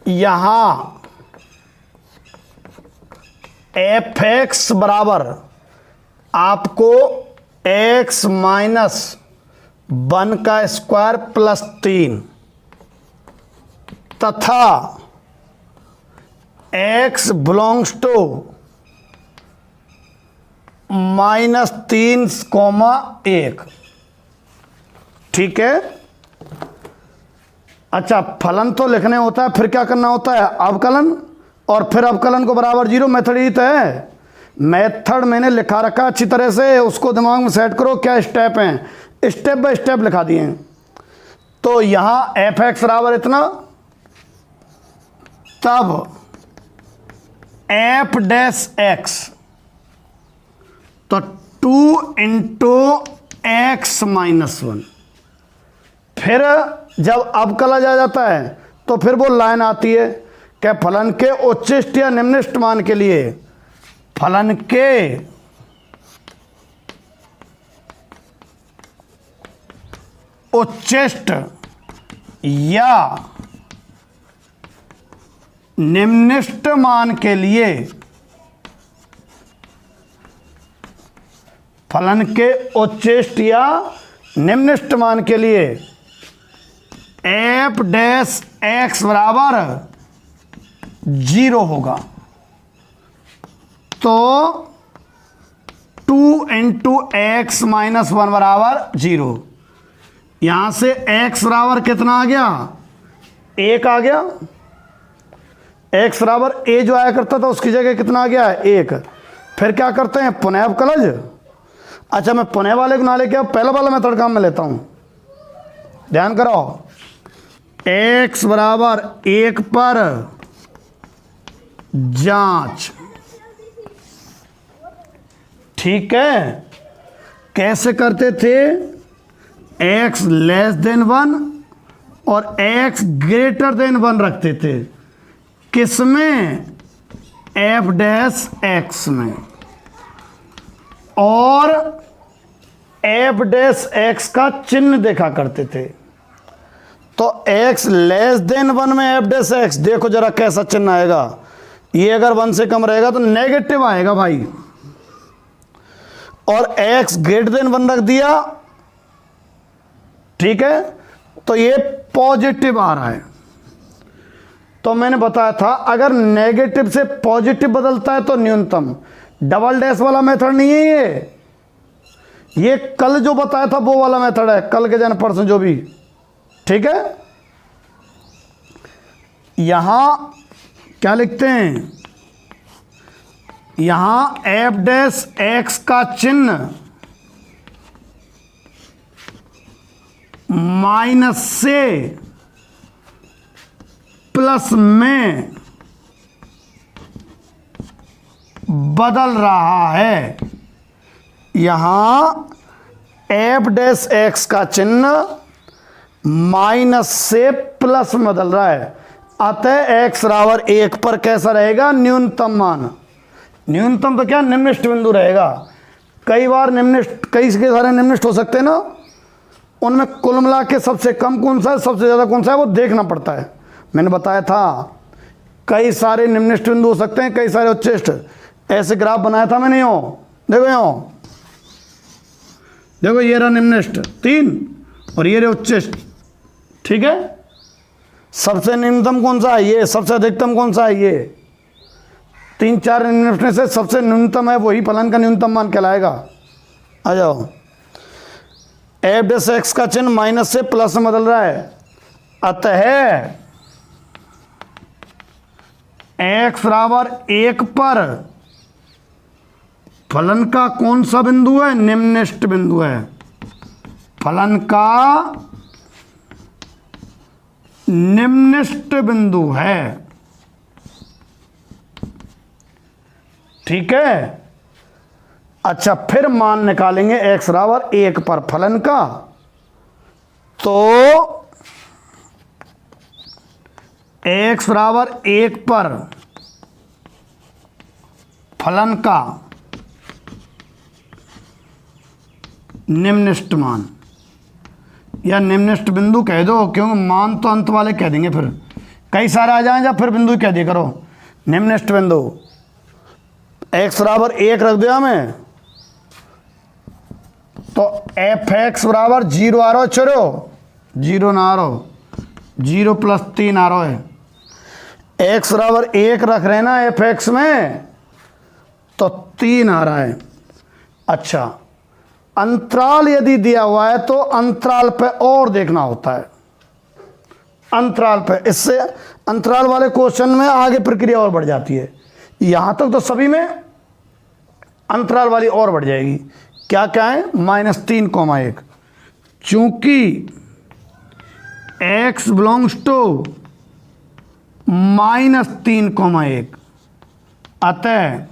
[SPEAKER 1] यहां f(x) बराबर आपको x - 1 का स्क्वायर +3 तथा x बिलोंग्स टू -3, 1। ठीक है। अच्छा फलन तो लिखने होता है, फिर क्या करना होता है? अवकलन, और फिर अवकलन को बराबर 0। मेथड ही तो है। मेथड मैंने लिखा रखा अच्छी तरह से, उसको दिमाग में सेट करो। क्या स्टेप हैं, स्टेप बाय स्टेप लिखा दिए हैं। तो यहां f(x) बराबर इतना, तब f'(x) तो 2 × x - 1। फिर जब अवकलज आ जाता है तो फिर वो लाइन आती है कि फलन के उच्चिष्ट या निम्निष्ट मान के लिए, फलन के उच्चिष्ट या निम्निष्ट मान के लिए फलन के उच्चिष्ट या निम्निष्ट मान के लिए एफ डैश एक्स बराबर 0 होगा। तो 2 इंटू एक्स माइनस 1 बराबर 0। यहां से एक्स बराबर कितना आ गया? 1 आ गया। एक्स बराबर ए जो आया करता था उसकी जगह कितना आ गया? 1। फिर क्या करते हैं? पुनः अवकलज। अच्छा, मैं पुनः वाले को ना लेके अब पहला वाला मेथड काम में लेता हूं। ध्यान करो, एक्स बराबर 1 पर जांच। ठीक है, कैसे करते थे? x लेस देन 1 और x ग्रेटर देन 1 रखते थे। किसमें? f डैश x में। और f डैश x का चिन्ह देखा करते थे। तो x लेस देन 1 में f डैश x, देखो जरा कैसा चिन्ह आएगा। ये अगर 1 से कम रहेगा तो नेगेटिव आएगा भाई, और x ग्रेटर देन 1 रख दिया, ठीक है, तो ये पॉजिटिव आ रहा है। तो मैंने बताया था अगर नेगेटिव से पॉजिटिव बदलता है तो न्यूनतम। डबल डैश वाला मेथड नहीं है ये कल जो बताया था वो वाला मेथड है, कल के जन परसों जो भी। ठीक है, यहां क्या लिखते हैं? यहां एफ डैश एक्स का चिन्ह माइनस से प्लस में बदल रहा है। यहां एफ डैश एक्स का चिन्ह माइनस से प्लस में बदल रहा है। अतः एक्स बराबर 1 पर कैसा रहेगा? न्यूनतम मान। न्यूनतम तो क्या, निम्निष्ट बिंदु रहेगा। कई बार निम्निष्ट, कई के सारे निम्निष्ट हो सकते हैं ना, उनमें कुल मिला के सबसे कम कौन सा है, सबसे ज़्यादा कौन सा है, वो देखना पड़ता है। मैंने बताया था कई सारे निम्निष्ट बिंदु हो सकते हैं, कई सारे उच्चिष्ट। ऐसे ग्राफ बनाया था मैंने। यो देखो, यो देखो, ये रहा निम्निष्ट 3 और ये रहे उच्चिष्ट। ठीक है, सबसे निम्नतम कौन सा है? ये। सबसे अधिकतम कौन सा है? ये। 3-4 निम्निष्ट में से सबसे न्यूनतम है वही फलन का न्यूनतम मान कहलाएगा। आ जाओ, एफ डैश एक्स का चिन्ह माइनस से प्लस में बदल रहा है। अतः एक्स बराबर 1 पर फलन का कौन सा बिंदु है? निम्निष्ट बिंदु है। फलन का निम्निष्ट बिंदु है। ठीक है, अच्छा, फिर मान निकालेंगे एक्स बराबर 1 पर फलन का। तो एक्स बराबर 1 पर फलन का निम्निष्ट मान या निम्निष्ट बिंदु कह दो, क्योंकि मान तो अंत वाले कह देंगे, फिर कई सारे आ जाएं, जब फिर बिंदु कह दिया करो। निम्निष्ट बिंदु एक्स बराबर 1 रख दिया मैं, तो एफ एक्स बराबर 0 आ रहा हो। चलो 0 ना आ रहा हो, 0 + 3 आ रहा है। एक्स बराबर 1 रख रहे हैं ना एफ एक्स में, तो 3 आ रहा है। अच्छा, अंतराल यदि दिया हुआ है तो अंतराल पे और देखना होता है। अंतराल पे, इससे अंतराल वाले क्वेश्चन में आगे प्रक्रिया और बढ़ जाती है। यहां तक तो सभी में अंतराल वाली और बढ़ जाएगी। क्या क्या है? -3,1। चूंकि x बिलोंग्स टू -3,1, अतः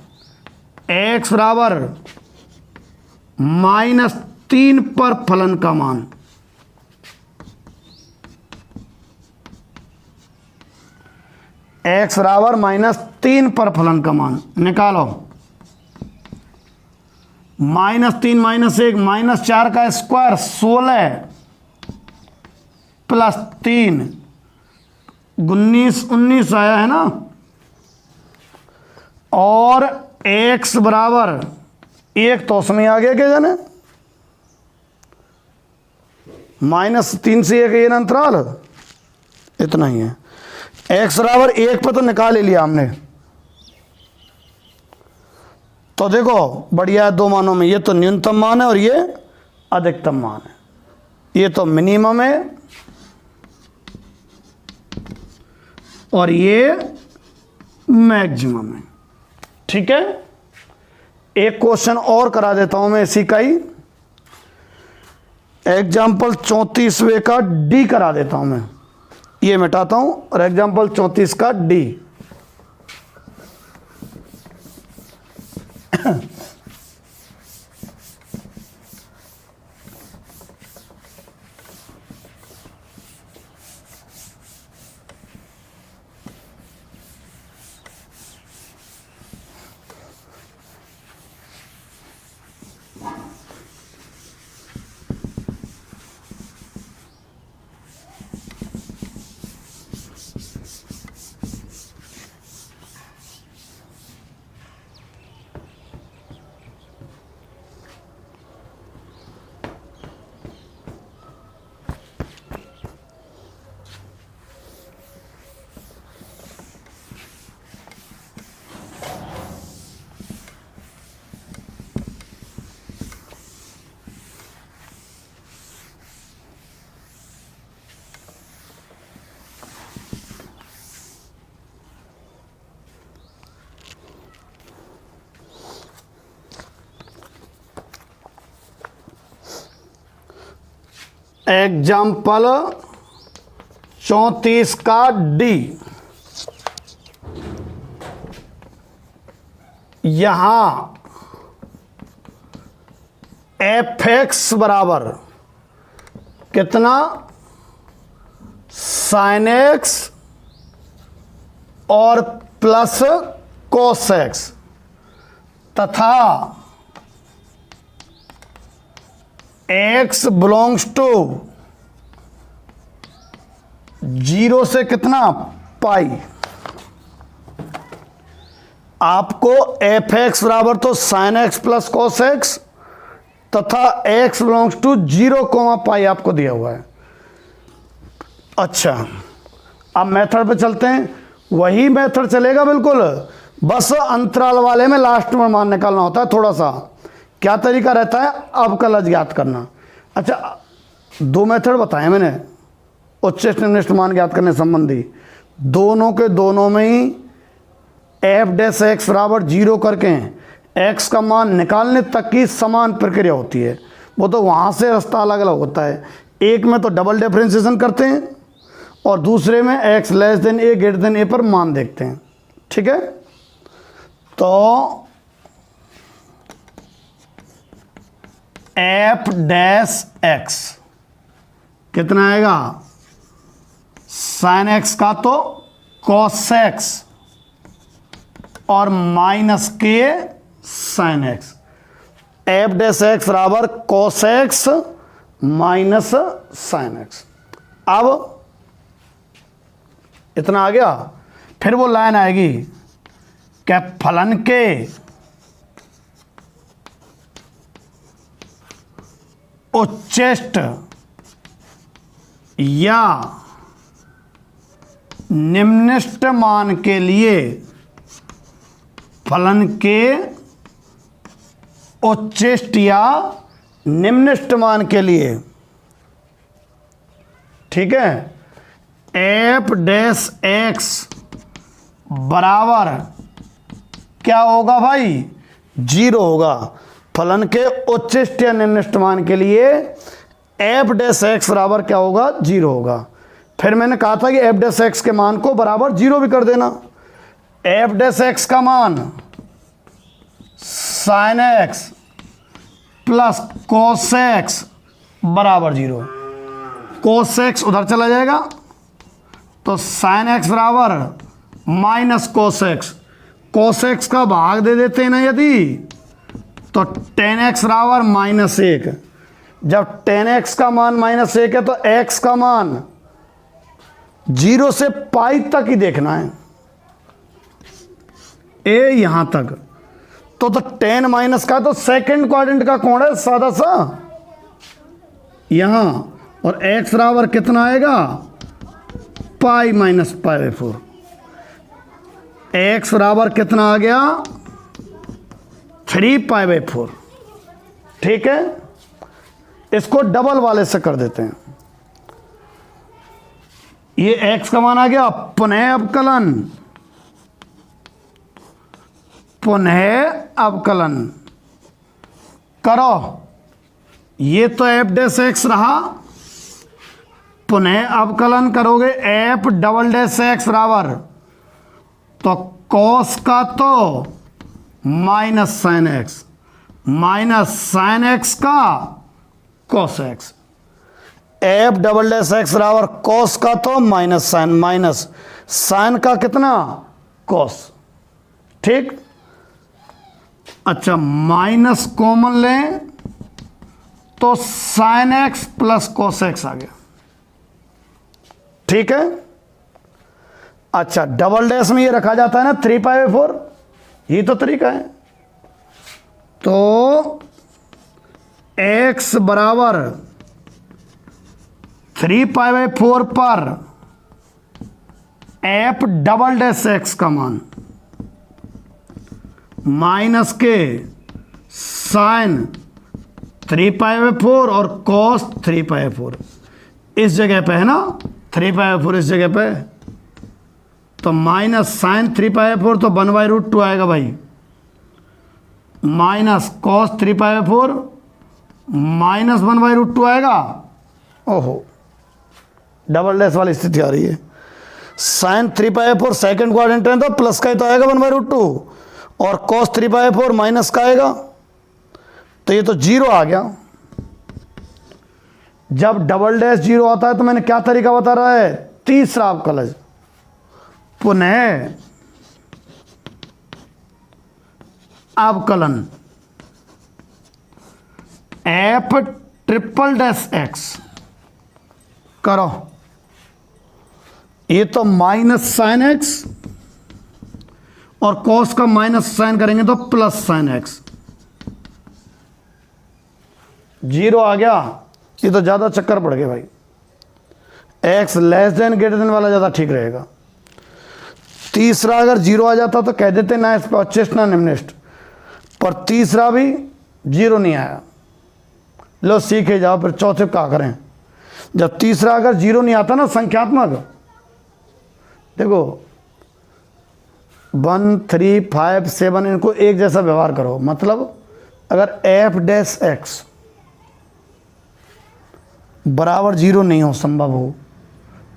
[SPEAKER 1] x बराबर -3 पर फलन का मान x बराबर -3 पर फलन का मान निकालो। -3 -1 -4 का स्क्वायर 16 + 3 19 आया है ना। और x बराबर 1 तो उसमें आ गया क्या जाने, -3 से 1 ये ना अंतराल, इतना ही है। x बराबर 1 पर तो निकाल ही लिया हमने। तो देखो बढ़िया है, 2 मानों में ये तो न्यूनतम मान है और ये अधिकतम मान है, ये तो मिनिमम है और ये मैक्सिमम है। ठीक है, एक क्वेश्चन और करा देता हूं मैं इसी का ही, एग्जाम्पल 34वें का डी करा देता हूं मैं, ये मिटाता हूं और एग्जाम्पल 34 का डी। एग्जाम्पल 34 का डी, यहां fx बराबर कितना, sin x और प्लस cos x तथा x बिलोंग्स टू 0 से कितना पाई। आपको fx बराबर तो sin x plus cos x तथा x बिलोंग्स टू 0, पाई आपको दिया हुआ है। अच्छा, अब मेथड पे चलते हैं, वही मेथड चलेगा बिल्कुल, बस अंतराल वाले में लास्ट में मान निकालना होता है। थोड़ा सा क्या तरीका रहता है अवकलज ज्ञात करना। अच्छा, 2 मेथड बताए मैंने उच्चतम निम्नतम मान ज्ञात करने संबंधी, दोनों के दोनों में ही f' बराबर 0 करके x का मान निकालने तक की समान प्रक्रिया होती है। वो तो वहाँ से रास्ता अलग अलग होता है, एक में तो डबल डिफरेंशिएशन करते हैं और दूसरे में x less than a greater than a पर मान देखते हैं। ठीक है, तो f' कितना आएगा, sin x का तो cos x और माइनस के sin x, f' बराबर cos x minus sin x। अब इतना आ गया, फिर वो लाइन आएगी क्या, फलन के उच्चेष्ट या निम्नष्ट मान के लिए, फलन के उच्चेष्ट या निम्नष्ट मान के लिए, ठीक है, f' बराबर क्या होगा भाई, 0 होगा। फलन के उच्चेष्ट या निम्नष्ट मान के लिए f' बराबर क्या होगा, 0 होगा। फिर मैंने कहा था कि f' के मान को बराबर 0 भी कर देना। f' का मान sin x plus cos x बराबर 0, cos x उधर चला जाएगा तो sin x बराबर minus cos x, cos x का भाग दे देते हैं ना यदि, तो tan x बराबर -1। जब tan x का मान -1 है तो x का मान 0 से पाई तक ही देखना है, a यहां तक। तो टेन माइनस का तो सेकंड क्वाड्रेंट का कोण है सादा सा यहां, और x बराबर कितना आएगा pi minus pi by 4। x बराबर कितना आ गया 3 पाई बाई 4। ठीक है, इसको डबल वाले से कर देते हैं। ये x का मान आ गया, पुनः अवकलन, पुनः अवकलन करो। ये तो एफ डैश एक्स रहा, पुनः अवकलन करोगे एफ डबल डैश एक्स बराबर, तो कॉस का तो minus sine X, minus sine X का cos X. F double dash X बराबर कॉस का तो माइनस साइन, माइनस साइन का कितना कॉस। ठीक, अच्छा माइनस कॉमन लें तो sine X plus cos X आ गया। ठीक है, अच्छा डबल डैश में ये रखा जाता है ना 3 पाई बाई 4, ये तो तरीका है। तो x बराबर 3 पाई बाई 4 पर एफ डबल डैश एक्स का मान माइनस के साइन 3 पाई बाई 4 और कॉस 3 पाई बाई 4 इस जगह पे है ना, 3 पाई बाई 4 इस जगह पे, तो माइनस साइन 3 पाई बाई 4 तो 1/√2 आएगा भाई, minus cos 3 pi by 4 minus 1/√2 आएगा। ओहो, डबल डैश वाली स्थिति आ रही है। Sine 3 pi by 4 second quadrant है तो प्लस का ही तो आएगा 1/√2, और कॉस 3 पाई बाई 4 माइनस का आएगा, तो ये तो 0 आ गया। जब डबल डैश 0 आता है तो मैंने क्या तरीका बता रहा है, तीसरा अवकलज, पुनः अवकलन एफ ट्रिपल डैश एक्स करो। ये तो माइनस साइन एक्स और कॉस का माइनस साइन करेंगे तो प्लस साइन एक्स, 0 आ गया। ये तो ज़्यादा चक्कर पड़ गए भाई, x less than greater than वाला ज़्यादा ठीक रहेगा। तीसरा अगर 0 आ जाता तो कह देते ना इस पर उच्चिष्ट ना निम्निष्ट, पर तीसरा भी 0 नहीं आया। लो सीखे जाओ, फिर चौथे क्या करें। जब तीसरा अगर 0 नहीं आता ना संख्यात्मक, देखो 1 3 5 7 इनको एक जैसा व्यवहार करो। मतलब अगर एफ डैश एक्स बराबर 0 नहीं हो, संभव हो,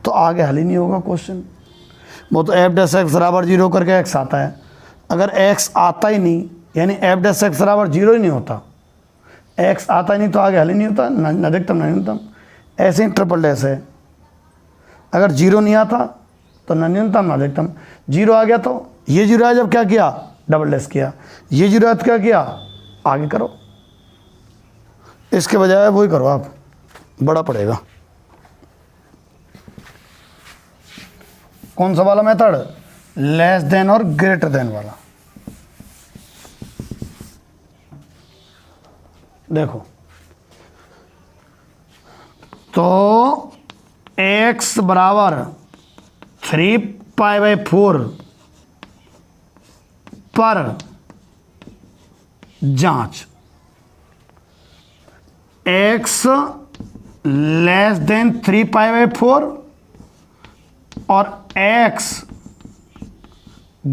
[SPEAKER 1] तो आगे हल ही नहीं होगा क्वेश्चन। वो तो एफ डैश एक्स बराबर 0 करके एक्स आता है। अगर एक्स आता ही नहीं, यानी एफ डैश एक्स बराबर 0 ही नहीं होता, एक्स आता ही नहीं, तो आगे हल ही नहीं होता, न अधिकतम न न्यूनतम। ऐसे ही ट्रिपल डैश है, अगर 0 नहीं आता तो न न्यूनतम न अधिकतम। 0 आ गया तो ये 0 आया, जब क्या किया डबल डैश किया, ये 0 आया तो क्या किया आगे करो। इसके बजाय वही करो, आप बड़ा पड़ेगा। कौन सा वाला मेथड, लेस देन और ग्रेटर देन वाला। देखो तो x बराबर 3 पाई बाई 4 पर जांच x less than 3 pi by 4 और x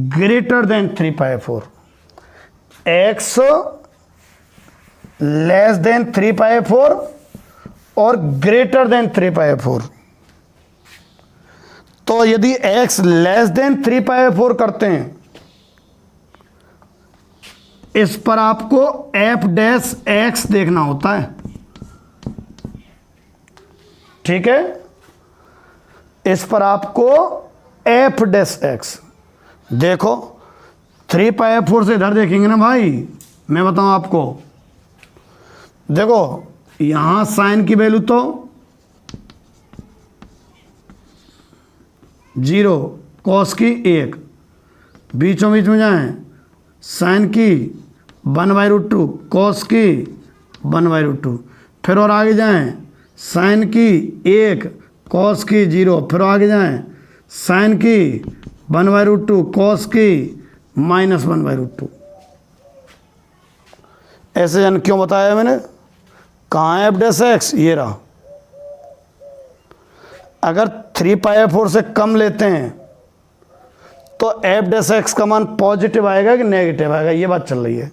[SPEAKER 1] ग्रेटर देन 3 पाई 4। x लेस देन 3 पाई 4 और ग्रेटर देन 3 पाई 4। तो यदि x लेस देन 3 पाई 4 करते हैं, इस पर आपको f डैश x देखना होता है। ठीक है, इस पर आपको f डैश x देखो। 3 पाई 4 से इधर देखेंगे ना भाई, मैं बताऊं आपको, देखो यहां साइन की वैल्यू तो 0, कॉस की 1, बीचों बीच में जाएं साइन की 1/√2 कॉस की 1/√2, फिर और आगे जाएं साइन की 1 कॉस की 0, फिर आगे जाएं साइन की 1/√2 कॉस की -1/√2। ऐसे जन क्यों बताया मैंने? कहाँ है f'(x)? ये रहा। अगर 3π/4 से कम लेते हैं तो f'(x) का मान पॉजिटिव आएगा कि नेगेटिव आएगा, ये बात चल रही है।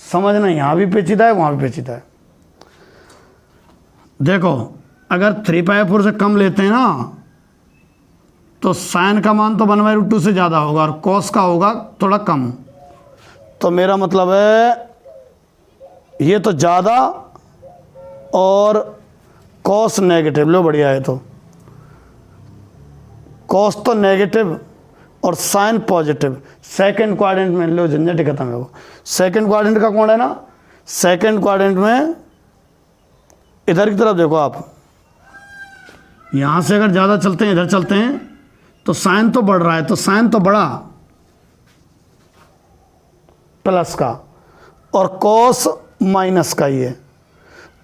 [SPEAKER 1] समझना, यहाँ भी पेचीदा है वहाँ भी पेचीदा है। देखो अगर 3π/4 से कम लेते हैं ना तो साइन का मान तो 1/√2 से ज़्यादा होगा और कॉस का होगा थोड़ा कम। तो मेरा मतलब है ये तो ज़्यादा और कॉस नेगेटिव। लो बढ़िया है, तो कॉस तो नेगेटिव और साइन पॉजिटिव। सेकंड क्वाड्रेंट में लो, झंझट ही खत्म है। वो सेकंड क्वाड्रेंट का कोण है ना, सेकंड क्वाड्रेंट में इधर की तरफ देखो आप, यहाँ से अगर ज़्यादा चलते हैं, इधर चलते हैं तो साइन तो बढ़ रहा है, तो साइन तो बढ़ा प्लस का और कॉस माइनस का ही है।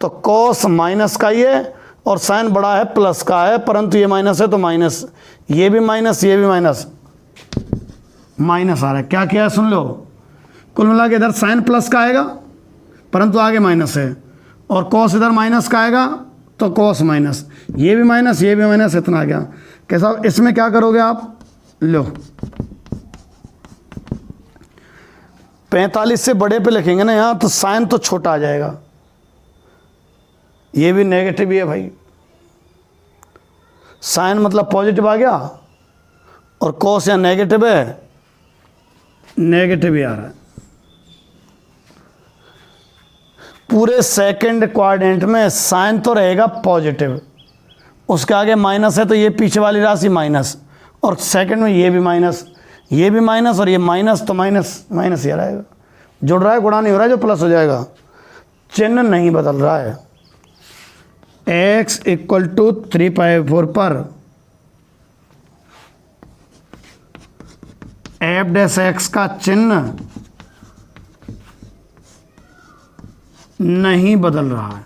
[SPEAKER 1] तो कॉस माइनस का ही है और साइन बड़ा है प्लस का है, परंतु ये माइनस है तो माइनस, ये भी माइनस, ये भी माइनस, माइनस आ रहा है। क्या किया है सुन लो, कुल मिला के इधर साइन प्लस का आएगा परंतु आगे माइनस है, और कॉस इधर माइनस का आएगा तो कॉस माइनस, ये भी माइनस, ये भी माइनस, इतना आ गया। कैसा? इसमें क्या करोगे आप, लो 45 से बड़े पे लिखेंगे ना यहाँ, तो साइन तो छोटा आ जाएगा, ये भी नेगेटिव ही है भाई। साइन मतलब पॉजिटिव आ गया और कॉस या नेगेटिव है, नेगेटिव ही आ रहा है। पूरे सेकंड क्वाड्रेंट में साइन तो रहेगा पॉजिटिव, उसके आगे माइनस है तो ये पीछे वाली राशि माइनस, और सेकंड में ये भी माइनस, ये भी माइनस, और ये माइनस, तो माइनस माइनस ही रहेगा। जुड़ रहा है, गुणा नहीं हो रहा है, जो प्लस हो जाएगा। चिन्ह नहीं बदल रहा है। x = 3π/4 पर f'(x) का चिन्ह नहीं बदल रहा है।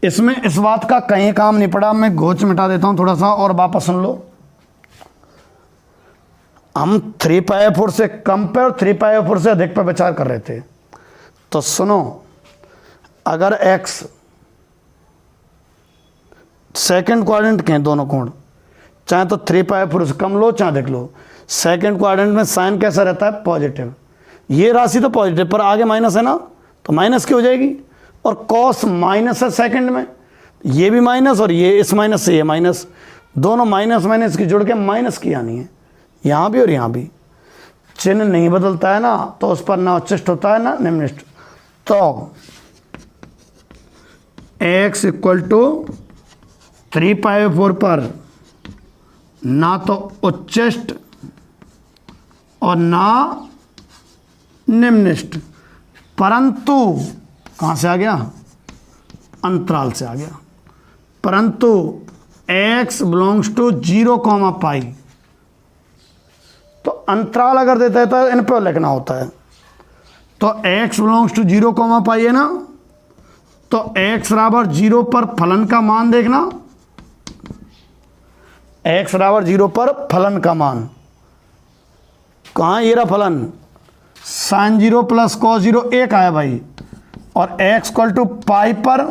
[SPEAKER 1] इसमें इस बात का कहीं काम नहीं पड़ा। मैं घोच मिटा देता हूं थोड़ा सा और वापस सुन लो। हम 3π/4 से कम पे और 3π/4 से अधिक पे विचार कर रहे थे। तो सुनो, अगर x सेकंड क्वाड्रेंट के हैं दोनों कोण, चाहे तो 3π/4 से कम लो चाहे अधिक लो, सेकंड क्वाड्रेंट में साइन कैसा रहता है, पॉजिटिव। ये राशि तो पॉजिटिव पर आगे माइनस है ना, तो माइनस की हो जाएगी, और कॉस माइनस है सेकंड में, ये भी माइनस और ये इस माइनस से ये माइनस, दोनों माइनस माइनस की जुड़ के माइनस की आनी है, यहाँ भी और यहाँ भी। चिन्ह नहीं बदलता है ना, तो उस पर ना उच्चिष्ट होता है ना निम्निष्ट। तो x = 3π/4 पर ना तो उच्चिष्ट और ना निम्निष्ट, परंतु कहाँ से आ गया, अंतराल से आ गया। परंतु x बिलोंग्स टू 0, π, तो अंतराल अगर देता है तो इन पर लिखना होता है। तो x बिलोंग्स टू 0, π है ना, तो x = 0 पर फलन का मान देखना, x = 0 पर फलन का मान कहाँ, ये रहा फलन, sin 0 + cos 0 1 आया भाई, और x = π पर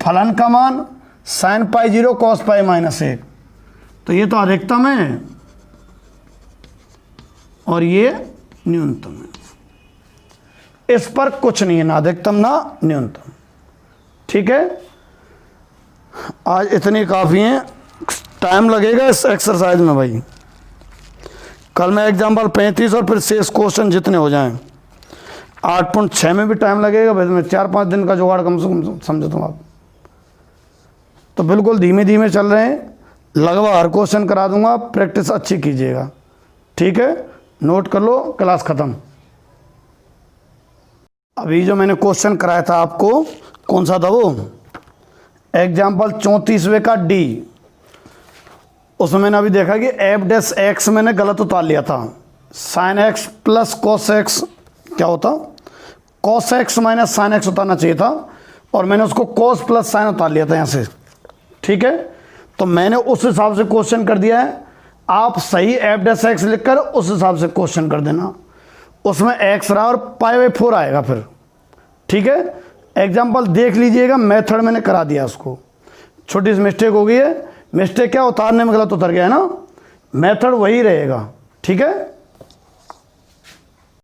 [SPEAKER 1] फलन का मान sin π0 cos π -1, तो ये तो अधिकतम है और ये न्यूनतम है। इस पर कुछ नहीं है, ना अधिकतम ना न्यूनतम। ठीक है, आज इतनी काफ़ी है, टाइम लगेगा इस एक्सरसाइज में भाई। कल मैं एग्जाम्पल 35 और फिर शेष क्वेश्चन जितने हो जाएं। 8.6 में भी टाइम लगेगा भाई, मैं 4-5 दिन का जुगाड़ कम से कम समझो तुम आप। तो बिल्कुल धीमे धीमे चल रहे हैं, लगभग हर क्वेश्चन करा दूंगा, प्रैक्टिस अच्छी कीजिएगा। ठीक है, नोट कर लो, क्लास ख़त्म। अभी जो मैंने क्वेश्चन कराया था आपको, कौन सा था वो, एग्जाम्पल 34वें का डी, उसमें मैंने अभी देखा कि f'(x) मैंने गलत उतार लिया था, sign X plus cos x क्या होता, cos x minus sine x उतारना चाहिए था, और मैंने उसको कॉस प्लस साइन उतार लिया था यहाँ से। ठीक है, तो मैंने उस हिसाब से क्वेश्चन कर दिया है। आप सही एफ डैश एक्स लिखकर उस हिसाब से क्वेश्चन कर देना, उसमें एक्स रहा और पाई बाई 4 आएगा फिर। ठीक है, एग्जाम्पल देख लीजिएगा, मेथड मैंने करा दिया उसको। छोटी सी मिस्टेक हो गई है, मिस्टेक क्या, उतारने में गलत उतर गया है ना, मेथड वही रहेगा। ठीक है।